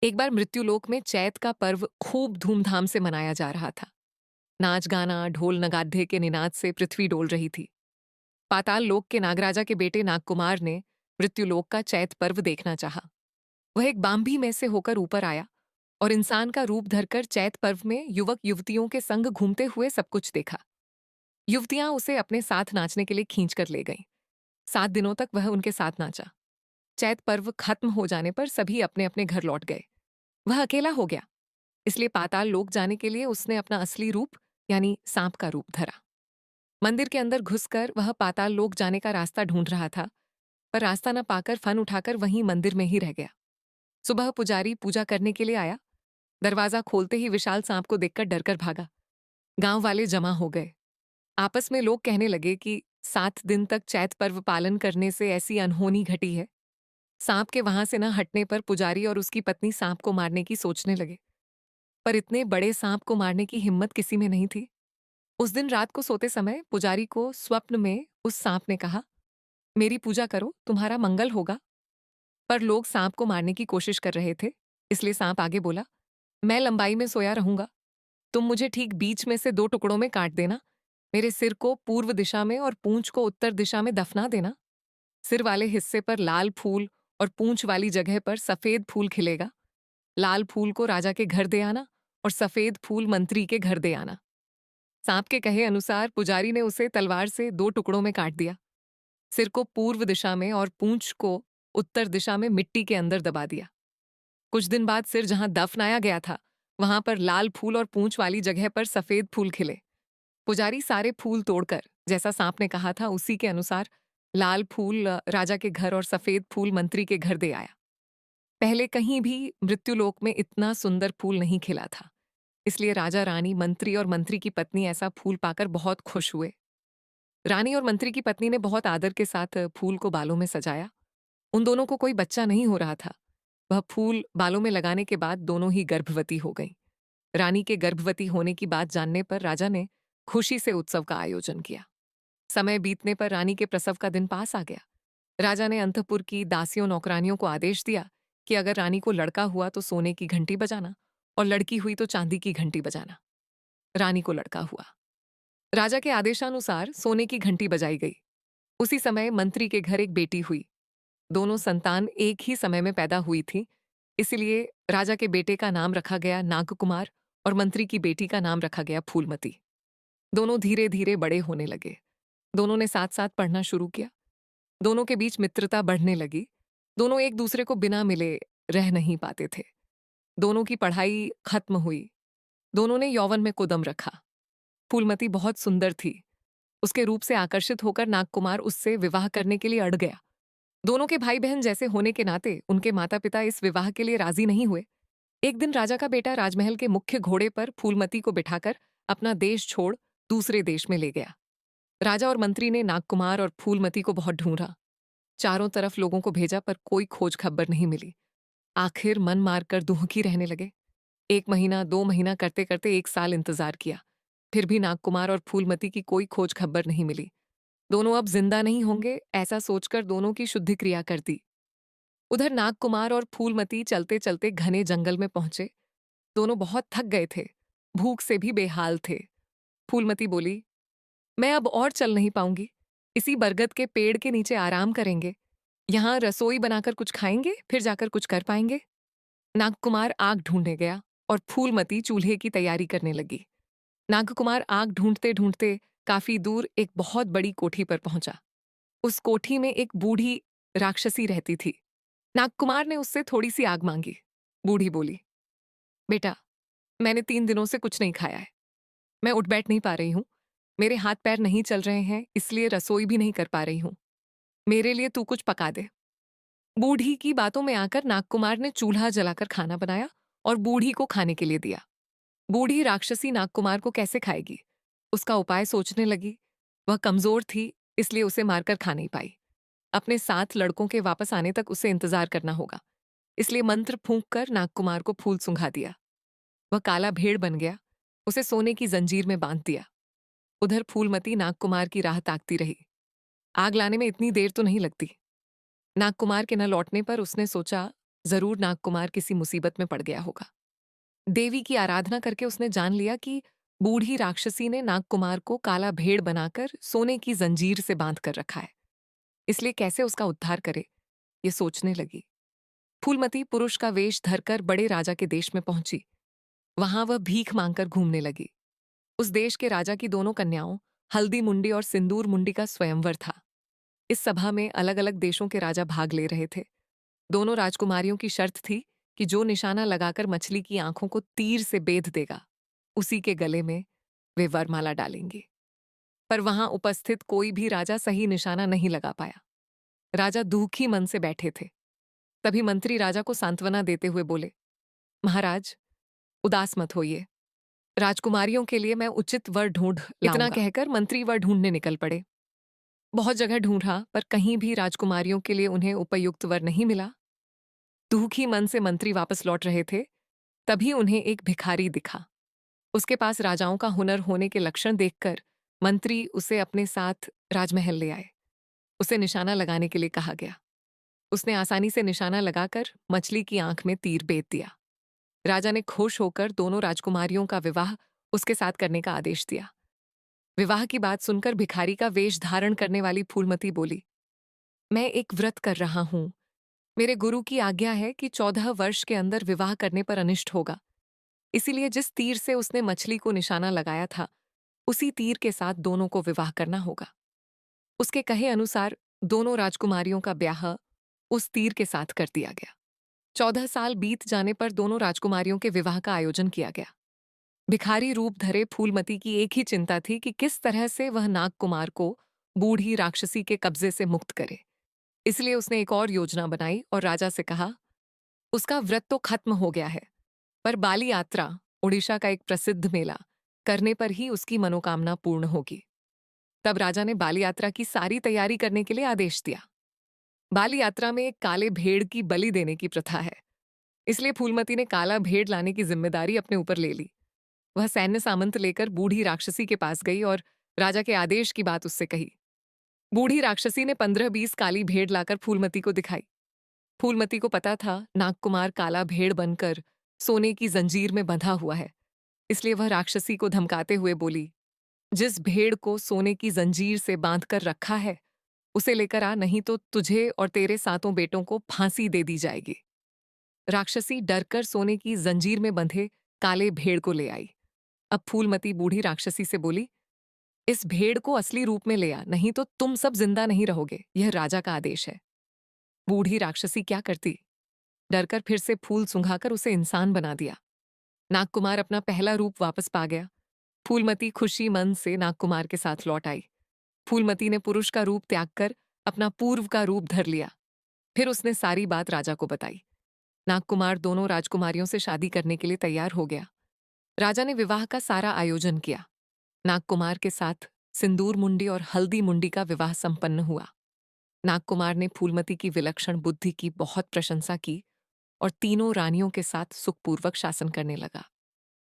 एक बार मृत्युलोक में चैत का पर्व खूब धूमधाम से मनाया जा रहा था। नाच गाना, ढोल नगाड़े के निनाद से पृथ्वी डोल रही थी। पाताल लोक के नागराजा के बेटे नागकुमार ने मृत्युलोक का चैत पर्व देखना चाहा। वह एक बांभी में से होकर ऊपर आया और इंसान का रूप धरकर चैत पर्व में युवक युवतियों के संग घूमते हुए सब कुछ देखा। युवतियां उसे अपने साथ नाचने के लिए खींच कर ले गईं। 7 दिनों तक वह उनके साथ नाचा। चैत पर्व खत्म हो जाने पर सभी अपने अपने घर लौट गए। वह अकेला हो गया। इसलिए पाताल लोक जाने के लिए उसने अपना असली रूप यानी सांप का रूप धरा। मंदिर के अंदर घुसकर वह पाताल लोक जाने का रास्ता ढूंढ रहा था, पर रास्ता न पाकर फन उठाकर वहीं मंदिर में ही रह गया। सुबह पुजारी पूजा करने के लिए आया। दरवाजा खोलते ही विशाल सांप को देखकर डरकर भागा। गांव वाले जमा हो गए। आपस में लोग कहने लगे कि 7 दिन तक चैत पर्व पालन करने से ऐसी अनहोनी घटी है। सांप के वहां से न हटने पर पुजारी और उसकी पत्नी सांप को मारने की सोचने लगे, पर इतने बड़े सांप को मारने की हिम्मत किसी में नहीं थी। उस दिन रात को सोते समय पुजारी को स्वप्न में उस सांप ने कहा, मेरी पूजा करो, तुम्हारा मंगल होगा। पर लोग सांप को मारने की कोशिश कर रहे थे, इसलिए सांप आगे बोला, मैं लंबाई में सोया रहूंगा। तुम मुझे ठीक बीच में से 2 टुकड़ों में काट देना। मेरे सिर को पूर्व दिशा में और पूंछ को उत्तर दिशा में दफना देना। सिर वाले हिस्से पर लाल फूल और पूंछ वाली जगह पर सफेद फूल खिलेगा। लाल फूल को राजा के घर दे आना और सफेद फूल मंत्री के घर दे आना। सांप के कहे अनुसार पुजारी ने उसे तलवार से 2 टुकड़ों में काट दिया। सिर को पूर्व दिशा में और पूंछ को उत्तर दिशा में मिट्टी के अंदर दबा दिया। कुछ दिन बाद सिर जहां दफनाया गया था, वहां पर लाल फूल और पूंछ वाली जगह पर सफेद फूल खिले। पुजारी सारे फूल तोड़कर, जैसा सांप ने कहा था उसी के अनुसार, लाल फूल राजा के घर और सफेद फूल मंत्री के घर दे आया। पहले कहीं भी मृत्युलोक में इतना सुंदर फूल नहीं खिला था। इसलिए राजा रानी, मंत्री और मंत्री की पत्नी ऐसा फूल पाकर बहुत खुश हुए। रानी और मंत्री की पत्नी ने बहुत आदर के साथ फूल को बालों में सजाया। उन दोनों को कोई बच्चा नहीं हो रहा था। वह फूल बालों में लगाने के बाद दोनों ही गर्भवती हो गईं। रानी के गर्भवती होने की बात जानने पर राजा ने खुशी से उत्सव का आयोजन किया। समय बीतने पर रानी के प्रसव का दिन पास आ गया। राजा ने अंतपुर की दासियों नौकरानियों को आदेश दिया कि अगर रानी को लड़का हुआ तो सोने की घंटी बजाना और लड़की हुई तो चांदी की घंटी बजाना। रानी को लड़का हुआ। राजा के आदेशानुसार सोने की घंटी बजाई गई। उसी समय मंत्री के घर एक बेटी हुई। दोनों संतान एक ही समय में पैदा हुई थी, इसलिए राजा के बेटे का नाम रखा गया नागकुमार और मंत्री की बेटी का नाम रखा गया फूलमती। दोनों धीरे धीरे बड़े होने लगे। दोनों ने साथ साथ पढ़ना शुरू किया। दोनों के बीच मित्रता बढ़ने लगी। दोनों एक दूसरे को बिना मिले रह नहीं पाते थे। दोनों की पढ़ाई खत्म हुई। दोनों ने यौवन में कदम रखा। फूलमती बहुत सुंदर थी। उसके रूप से आकर्षित होकर नागकुमार उससे विवाह करने के लिए अड़ गया। दोनों के भाई बहन जैसे होने के नाते उनके माता पिता इस विवाह के लिए राजी नहीं हुए। एक दिन राजा का बेटा राजमहल के मुख्य घोड़े पर फूलमती को बिठाकर अपना देश छोड़ दूसरे देश में ले गया। राजा और मंत्री ने नागकुमार और फूलमती को बहुत ढूंढा। चारों तरफ लोगों को भेजा पर कोई खोज खबर नहीं मिली। आखिर मन मारकर दुखी रहने लगे। 1 महीना 2 महीना करते करते 1 साल इंतजार किया। फिर भी नागकुमार और फूलमती की कोई खोज खबर नहीं मिली। दोनों अब जिंदा नहीं होंगे, ऐसा सोचकर दोनों की शुद्धि क्रिया कर दी। उधर नागकुमार और फूलमती चलते चलते घने जंगल में पहुंचे। दोनों बहुत थक गए थे, भूख से भी बेहाल थे। फूलमती बोली, मैं अब और चल नहीं पाऊंगी। इसी बरगद के पेड़ के नीचे आराम करेंगे। यहाँ रसोई बनाकर कुछ खाएंगे, फिर जाकर कुछ कर पाएंगे। नागकुमार आग ढूंढने गया और फूलमती चूल्हे की तैयारी करने लगी। नागकुमार आग ढूंढते ढूंढते काफी दूर एक बहुत बड़ी कोठी पर पहुंचा। उस कोठी में एक बूढ़ी राक्षसी रहती थी। नागकुमार ने उससे थोड़ी सी आग मांगी। बूढ़ी बोली, बेटा, मैंने 3 दिनों से कुछ नहीं खाया है। मैं उठ बैठ नहीं पा रही हूँ। मेरे हाथ पैर नहीं चल रहे हैं, इसलिए रसोई भी नहीं कर पा रही हूँ। मेरे लिए तू कुछ पका दे। बूढ़ी की बातों में आकर नागकुमार ने चूल्हा जलाकर खाना बनाया और बूढ़ी को खाने के लिए दिया। बूढ़ी राक्षसी नागकुमार को कैसे खाएगी? उसका उपाय सोचने लगी। वह कमजोर थी, इसलिए उसे मारकर खा नहीं पाई। अपने 7 लड़कों के वापस आने तक उसे इंतजार करना होगा, इसलिए मंत्र फूंक कर नागकुमार को फूल सुंघा दिया। वह काला भेड़ बन गया। उसे सोने की जंजीर में बांध दिया। उधर फूलमती नागकुमार की राह ताकती रही। आग लाने में इतनी देर तो नहीं लगती। नागकुमार के न लौटने पर उसने सोचा, जरूर नागकुमार किसी मुसीबत में पड़ गया होगा। देवी की आराधना करके उसने जान लिया कि बूढ़ी राक्षसी ने नागकुमार को काला भेड़ बनाकर सोने की जंजीर से बांध कर रखा है, इसलिए कैसे उसका उद्धार करे, ये सोचने लगी। फूलमती पुरुष का वेश धरकर बड़े राजा के देश में पहुंची। वहां वह भीख मांगकर घूमने लगी। उस देश के राजा की दोनों कन्याओं हल्दी मुंडी और सिंदूर मुंडी का स्वयंवर था। इस सभा में अलग अलग देशों के राजा भाग ले रहे थे। दोनों राजकुमारियों की शर्त थी कि जो निशाना लगाकर मछली की आंखों को तीर से बेध देगा, उसी के गले में वे वरमाला डालेंगे। पर वहां उपस्थित कोई भी राजा सही निशाना नहीं लगा पाया। राजा दुखी मन से बैठे थे। तभी मंत्री राजा को सांत्वना देते हुए बोले, महाराज, उदास मत होइए, राजकुमारियों के लिए मैं उचित वर ढूंढ लाऊंगा। इतना कहकर मंत्री वर ढूंढने निकल पड़े। बहुत जगह ढूंढा, पर कहीं भी राजकुमारियों के लिए उन्हें उपयुक्त वर नहीं मिला। दुखी मन से मंत्री वापस लौट रहे थे, तभी उन्हें एक भिखारी दिखा। उसके पास राजाओं का हुनर होने के लक्षण देखकर मंत्री उसे अपने साथ राजमहल ले आए। उसे निशाना लगाने के लिए कहा गया। उसने आसानी से निशाना लगाकर मछली की आंख में तीर बेध दिया। राजा ने खुश होकर दोनों राजकुमारियों का विवाह उसके साथ करने का आदेश दिया। विवाह की बात सुनकर भिखारी का वेश धारण करने वाली फूलमती बोली, मैं एक व्रत कर रहा हूं। मेरे गुरु की आज्ञा है कि 14 वर्ष के अंदर विवाह करने पर अनिष्ट होगा। इसीलिए जिस तीर से उसने मछली को निशाना लगाया था, उसी तीर के साथ दोनों को विवाह करना होगा। उसके कहे अनुसार दोनों राजकुमारियों का ब्याह उस तीर के साथ कर दिया गया। 14 साल बीत जाने पर दोनों राजकुमारियों के विवाह का आयोजन किया गया। भिखारी रूप धरे फूलमती की एक ही चिंता थी कि किस तरह से वह नागकुमार को बूढ़ी राक्षसी के कब्जे से मुक्त करे। इसलिए उसने एक और योजना बनाई और राजा से कहा, उसका व्रत तो खत्म हो गया है, पर बाली यात्रा, उड़ीसा का एक प्रसिद्ध मेला, करने पर ही उसकी मनोकामना पूर्ण होगी। तब राजा ने बाली यात्रा की सारी तैयारी करने के लिए आदेश दिया। बाली यात्रा में एक काले भेड़ की बलि देने की प्रथा है, इसलिए फूलमती ने काला भेड़ लाने की जिम्मेदारी अपने ऊपर ले ली। वह सैन्य सामंत लेकर बूढ़ी राक्षसी के पास गई और राजा के आदेश की बात उससे कही। बूढ़ी राक्षसी ने 15-20 काली भेड़ लाकर फूलमती को दिखाई। फूलमती को पता था नागकुमार काला भेड़ बनकर सोने की जंजीर में बंधा हुआ है, इसलिए वह राक्षसी को धमकाते हुए बोली, जिस भेड़ को सोने की जंजीर से बांधकर रखा है, उसे लेकर आ, नहीं तो तुझे और तेरे 7 बेटों को फांसी दे दी जाएगी। राक्षसी डरकर सोने की जंजीर में बंधे काले भेड़ को ले आई। अब फूलमती बूढ़ी राक्षसी से बोली, इस भेड़ को असली रूप में ले आ, नहीं तो तुम सब जिंदा नहीं रहोगे, यह राजा का आदेश है। बूढ़ी राक्षसी क्या करती, डरकर फिर से फूल सुंघाकर उसे इंसान बना दिया। नागकुमार अपना पहला रूप वापस पा गया। फूलमती खुशी मन से नागकुमार के साथ लौट आई। फूलमती ने पुरुष का रूप त्याग कर अपना पूर्व का रूप धर लिया। फिर उसने सारी बात राजा को बताई। नागकुमार दोनों राजकुमारियों से शादी करने के लिए तैयार हो गया। राजा ने विवाह का सारा आयोजन किया। नागकुमार के साथ सिंदूर मुंडी और हल्दी मुंडी का विवाह संपन्न हुआ। नागकुमार ने फूलमती की विलक्षण बुद्धि की बहुत प्रशंसा की और तीनों रानियों के साथ सुखपूर्वक शासन करने लगा।